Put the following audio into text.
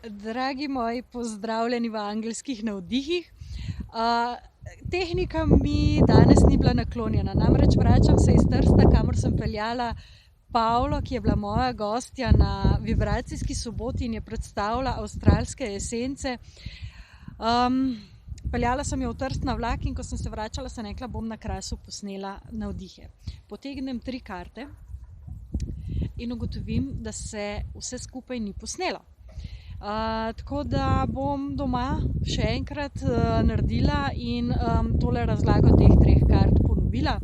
Dragi moji, pozdravljeni v angelskih navdihih. Tehnika mi danes ni bila naklonjena, namreč vračam se iz Trsta, kamor sem peljala Pavlo, ki je bila moja gostja na vibracijski soboti in je predstavila avstralske esence. Peljala sem jo v Trst na vlak in ko sem se vračala, sem rekla, bom na Krasu posnela navdihe. Potegnem 3 karte in ugotovim, da se vse skupaj ni posnelo. Tako da bom doma še enkrat naredila in tole razlago teh 3 kart ponovila.